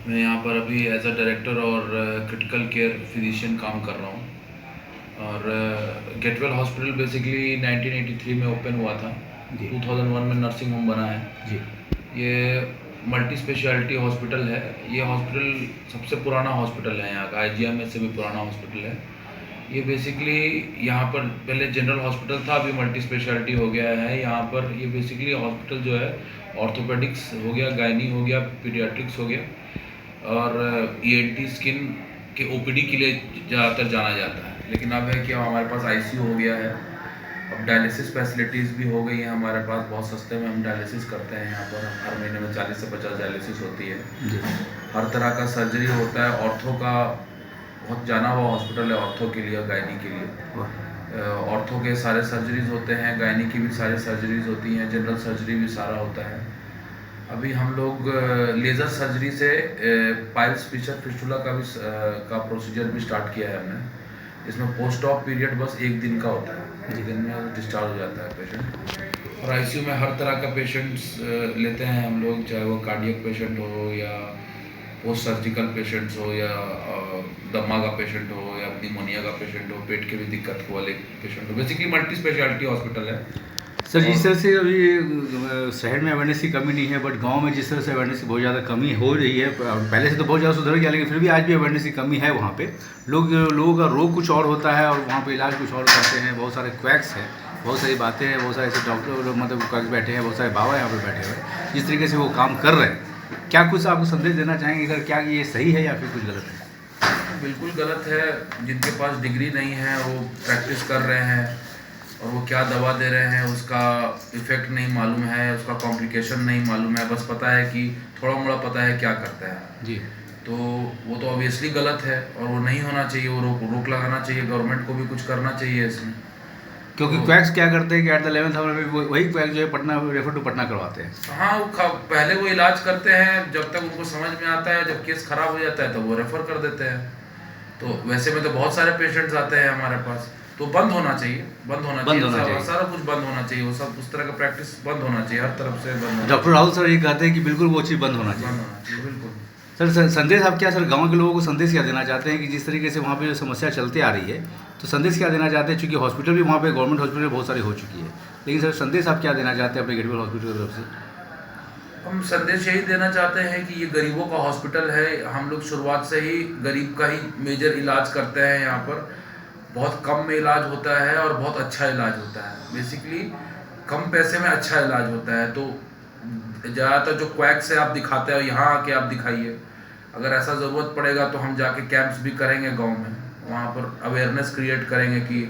मैं यहाँ पर अभी एज अ डायरेक्टर और क्रिटिकल केयर फिजिशियन काम कर रहा हूँ। और गेटवेल हॉस्पिटल बेसिकली 1983 में ओपन हुआ था। जी 2001 में नर्सिंग होम बना है। जी ये मल्टी स्पेशलिटी हॉस्पिटल है। ये हॉस्पिटल सबसे पुराना हॉस्पिटल है यहाँ का, आईजीएमएस से भी पुराना हॉस्पिटल है। ये बेसिकली यहाँ पर पहले जनरल हॉस्पिटल था, अभी मल्टी स्पेशलिटी हो गया है यहाँ पर। ये बेसिकली हॉस्पिटल जो है ऑर्थोपेडिक्स हो गया, गायनी हो गया, पीडियाट्रिक्स हो गया और ईएनटी स्किन के ओपीडी के लिए ज़्यादातर जाना जाता है। लेकिन अब है कि अब हमारे पास आईसीयू हो गया है, अब डायलिसिस फैसिलिटीज़ भी हो गई हैं हमारे पास। बहुत सस्ते में हम डायलिसिस करते हैं यहाँ पर। हर महीने में 40 से 50 डायलिसिस होती है। जी हर तरह का सर्जरी होता है। ऑर्थो का बहुत जाना हुआ हॉस्पिटल है, ऑर्थो के लिए, गायनी के लिए। ऑर्थो के सारे सर्जरीज होते हैं, गायनी की भी सारी सर्जरीज होती हैं, जनरल सर्जरी भी सारा होता है। अभी हम लोग लेज़र सर्जरी से पाइल्स फिशर फिस्टुला का भी का प्रोसीजर भी स्टार्ट किया है हमने। इसमें पोस्ट ऑप पीरियड बस 1 दिन का होता है, 1 दिन में डिस्चार्ज हो जाता है पेशेंट। और आईसीयू में हर तरह का पेशेंट्स लेते हैं हम लोग, चाहे वो कार्डियक पेशेंट हो या पोस्ट सर्जिकल पेशेंट्स हो या दमा का पेशेंट हो या निमोनिया का पेशेंट हो, पेट के भी दिक्कत वाले पेशेंट हो। बेसिकली मल्टी स्पेशलिटी हॉस्पिटल है। सर, जिस और तरह से अभी शहर में अवेयरनेस की कमी नहीं है, बट गांव में जिस तरह से अवेयरनेस की बहुत ज़्यादा कमी हो रही है, पहले से तो बहुत ज़्यादा सुधर गया, लेकिन फिर भी आज भी अवेयरनेस की कमी है वहाँ पे। लोगों का रोग कुछ और होता है और वहाँ पे इलाज कुछ और करते हैं। बहुत सारे क्वैक्स हैं, बहुत सारी बातें हैं, बहुत सारे ऐसे डॉक्टर मतलब क्वैक्स बैठे हैं, बहुत सारे बाबा यहाँ पे बैठे हुए हैं। जिस तरीके से वो काम कर रहे हैं, क्या कुछ आपको संदेश देना चाहेंगे सर? क्या ये सही है या फिर कुछ गलत है? बिल्कुल गलत है। जिनके पास डिग्री नहीं है वो प्रैक्टिस कर रहे हैं और वो क्या दवा दे रहे हैं उसका इफ़ेक्ट नहीं मालूम है, उसका कॉम्प्लिकेशन नहीं मालूम है। बस पता है कि थोड़ा मोड़ा पता है क्या करता है। जी तो वो तो ऑब्वियसली गलत है और वो नहीं होना चाहिए। वो रोक लगाना चाहिए, गवर्नमेंट को भी कुछ करना चाहिए इसमें। क्योंकि तो क्वैक्स क्या करते हैं कि एट द 11th आवर में वही क्वैक्स जो है पटना रेफर टू पटना करवाते हैं। हाँ, पहले वो इलाज करते हैं जब तक उनको समझ में आता है। जब केस खराब हो जाता है तो वो रेफर कर देते हैं। तो वैसे में तो बहुत सारे पेशेंट्स आते हैं हमारे पास। तो बंद होना चाहिए, बंद होना बंद चाहिए, होना चाहिए। सारा कुछ बंद होना चाहिए। वो सब उस तरह का प्रैक्टिस बंद होना चाहिए, हर तरफ से बंद होना डॉक्टर चाहिए। राहुल सर ये कहते हैं कि बिल्कुल वो चीज़ बंद होना चाहिए। बंद होना चाहिए, बिल्कुल। संदेश आप क्या सर गांव के लोगों को संदेश क्या देना चाहते हैं कि जिस तरीके से वहाँ पे जो समस्या चलती आ रही है, तो संदेश क्या देना चाहते हैं? चूँकि हॉस्पिटल भी वहाँ पे गवर्नमेंट हॉस्पिटल बहुत सारी हो चुकी है, लेकिन सर संदेश आप क्या देना चाहते हैं अपने गेटवेल हॉस्पिटल की तरफ से? हम संदेश यही देना चाहते हैं कि ये गरीबों का हॉस्पिटल है। हम लोग शुरुआत से ही गरीब का ही मेजर इलाज करते हैं यहाँ पर। बहुत कम में इलाज होता है और बहुत अच्छा इलाज होता है। बेसिकली कम पैसे में अच्छा इलाज होता है। तो ज़्यादातर जो क्वैक्स है आप दिखाते हो, यहाँ आके आप दिखाइए। अगर ऐसा ज़रूरत पड़ेगा तो हम जाके कैंप्स भी करेंगे गांव में, वहाँ पर अवेयरनेस क्रिएट करेंगे कि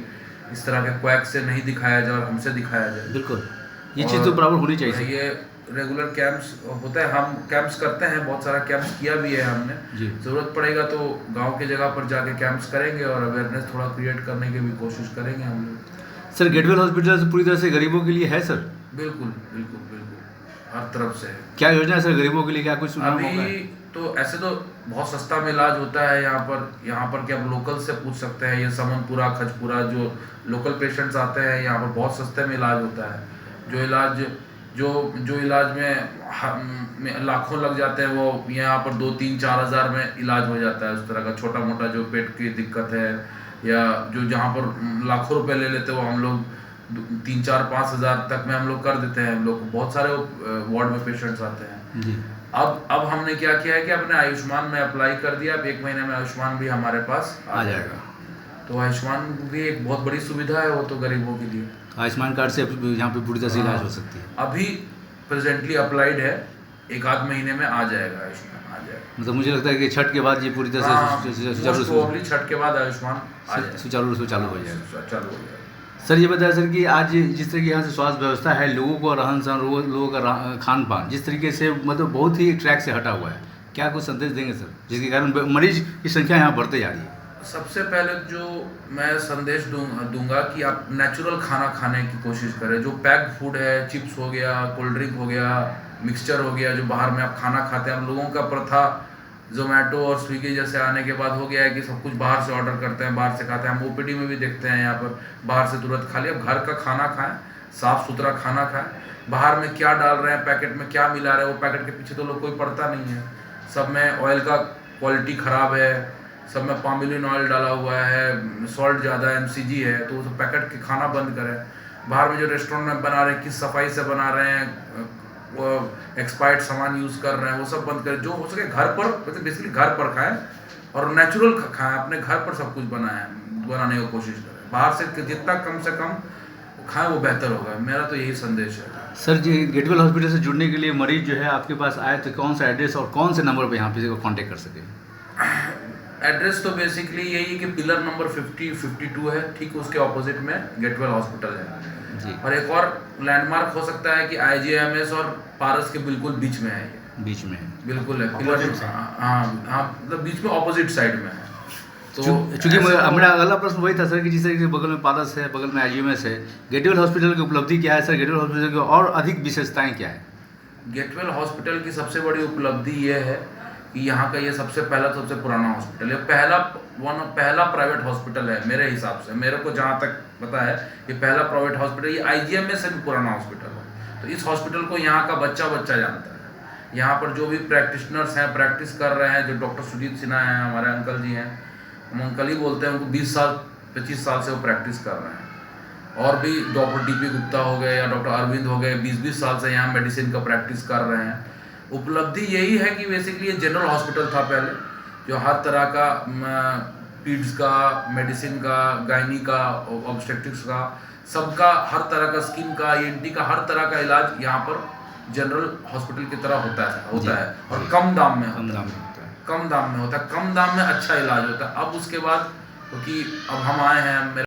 इस तरह के क्वैक से नहीं दिखाया जाए और हमसे दिखाया जाए। बिल्कुल, ये चीज़ तो और बराबर होनी चाहिए सर। ये रेगुलर कैंप्स होते हैं, हम कैंप्स करते हैं, बहुत सारा कैंप्स किया भी है हमने। जी ज़रूरत पड़ेगा तो गांव की जगह पर जाके कैंप्स करेंगे और अवेयरनेस थोड़ा क्रिएट करने की भी कोशिश करेंगे हम लोग। सर, गेटवेल हॉस्पिटल पूरी तरह से गरीबों के लिए है सर? बिल्कुल बिल्कुल बिल्कुल, हर तरफ से है। क्या योजना है सर गरीबों के लिए? क्या कुछ सुनना मौका अभी है? तो ऐसे तो बहुत सस्ता में इलाज होता है यहाँ पर। यहाँ पर कि आप लोकल से पूछ सकते हैं, ये समनपुरा, खजपुरा जो लोकल पेशेंट्स आते हैं यहाँ पर बहुत सस्ते में इलाज होता है। जो इलाज में लाखों लग जाते हैं, वो यहाँ पर 2-3-4 हज़ार में इलाज हो जाता है। उस तरह का छोटा मोटा जो पेट की दिक्कत है या जो जहाँ पर लाखों रुपए ले लेते हैं, वो हम लोग 3-4-5 हज़ार तक में हम लोग कर देते हैं। हम लोग बहुत सारे वार्ड में पेशेंट्स आते हैं। जी अब हमने क्या किया है कि अपने आयुष्मान में अप्लाई कर दिया। अब 1 महीने में आयुष्मान भी हमारे पास आ जाएगा। तो आयुष्मान भी एक बहुत बड़ी सुविधा है, वो तो गरीबों के लिए। आयुष्मान कार्ड से यहाँ पे पूरी तरह से इलाज हो सकती है। अभी प्रेजेंटली अप्लाइड है, 1 आध महीने में आ जाएगा, आयुष्मान आ जाएगा। मतलब मुझे लगता है कि छठ के बाद ये पूरी तरह से प्रोबेबली छठ के बाद आयुष्मान आ जाएगा, सुचारू रूप से चालू हो जाएगा। चालू हो जाएगा। सर, ये बताया सर कि आज जिस तरह की यहाँ से स्वास्थ्य व्यवस्था है, लोगों को रहन सहन, लोगों का खान पान जिस तरीके से मतलब बहुत ही ट्रैक से हटा हुआ है, क्या कुछ संदेश देंगे सर जिसके कारण मरीज की संख्या यहाँ बढ़ते जा रही है? सबसे पहले जो मैं संदेश दूंगा कि आप नेचुरल खाना खाने की कोशिश करें। जो पैक्ड फूड है, चिप्स हो गया, कोल्ड ड्रिंक हो गया, मिक्सचर हो गया, जो बाहर में आप खाना खाते हैं। हम लोगों का प्रथा जोमेटो और स्विगी जैसे आने के बाद हो गया है कि सब कुछ बाहर से ऑर्डर करते हैं, बाहर से खाते हैं। हम ओपीडी में भी देखते हैं यहाँ पर बाहर से तुरंत खा लिया। अब घर का खाना खाएं, साफ़ सुथरा खाना खाएं। बाहर में क्या डाल रहे हैं, पैकेट में क्या मिला रहे हैं, वो पैकेट के पीछे तो लोग कोई पड़ता नहीं है। सब में ऑयल का क्वालिटी ख़राब है, सब में पामोलिन ऑयल डाला हुआ है, सॉल्ट ज़्यादा है, MCG है, तो वो पैकेट के खाना बंद करें। बाहर में जो रेस्टोरेंट में बना रहे हैं किस सफाई से बना रहे हैं, वो एक्सपायर्ड सामान यूज़ कर रहे हैं, वो सब बंद करें। जो हो सके घर पर, मतलब बेसिकली घर पर खाएं और नेचुरल खाएं, अपने घर पर सब कुछ बनाने की कोशिश करें। बाहर से जितना कम से कम खाएं वो बेहतर होगा। मेरा तो यही संदेश है। सर जी, गेटवेल हॉस्पिटल से जुड़ने के लिए मरीज जो है आपके पास आए तो कौन सा एड्रेस और कौन से नंबर पे यहाँ पे कांटेक्ट कर सके? एड्रेस तो बेसिकली यही है कि पिलर नंबर 50-52 है, ठीक उसके ऑपोजिट में गेटवेल हॉस्पिटल है जी। और एक और लैंडमार्क हो सकता है कि IGMS और पारस के बिल्कुल बीच में है ये। बीच में बिल्कुल है पिलर, हाँ हाँ, मतलब बीच में ऑपोजिट साइड में है। तो चूँकि मेरा अगला प्रश्न वही था सर कि जिस तरीके से बगल में पारस है, बगल में IGMS है, गेटवेल हॉस्पिटल की उपलब्धि क्या है सर? गेटवेल हॉस्पिटल की और अधिक विशेषताएं क्या है? गेटवेल हॉस्पिटल की सबसे बड़ी उपलब्धि ये है कि यहाँ का ये सबसे पुराना हॉस्पिटल है। पहला प्राइवेट हॉस्पिटल है मेरे हिसाब से, मेरे को जहाँ तक पता है ये पहला प्राइवेट हॉस्पिटल, ये IGMS से भी पुराना हॉस्पिटल है। तो इस हॉस्पिटल को यहाँ का बच्चा जानता है। यहाँ पर जो भी प्रैक्टिशनर्स हैं, प्रैक्टिस कर रहे हैं, जो डॉक्टर सुजीत सिन्हा हैं, हमारे अंकल जी हैं, हम अंकल ही बोलते हैं, उनको 20-25 साल से वो प्रैक्टिस कर रहे हैं। और भी डॉक्टर DP गुप्ता हो गए या डॉक्टर अरविंद हो गए, 20-20 साल से यहाँ मेडिसिन का प्रैक्टिस कर रहे हैं। उपलब्धि यही है कि बेसिकली ये जनरल हॉस्पिटल था पहले, जो हर तरह का पीड्स का, मेडिसिन का, गायनी का, ऑब्स्टेट्रिक्स का, सबका हर तरह का, स्किन का, ENT का, हर तरह का इलाज यहाँ पर जनरल हॉस्पिटल की तरह होता है और कम दाम में होता है। कम दाम में अच्छा इलाज होता है। अब उसके बाद क्योंकि अब हम आए हैं,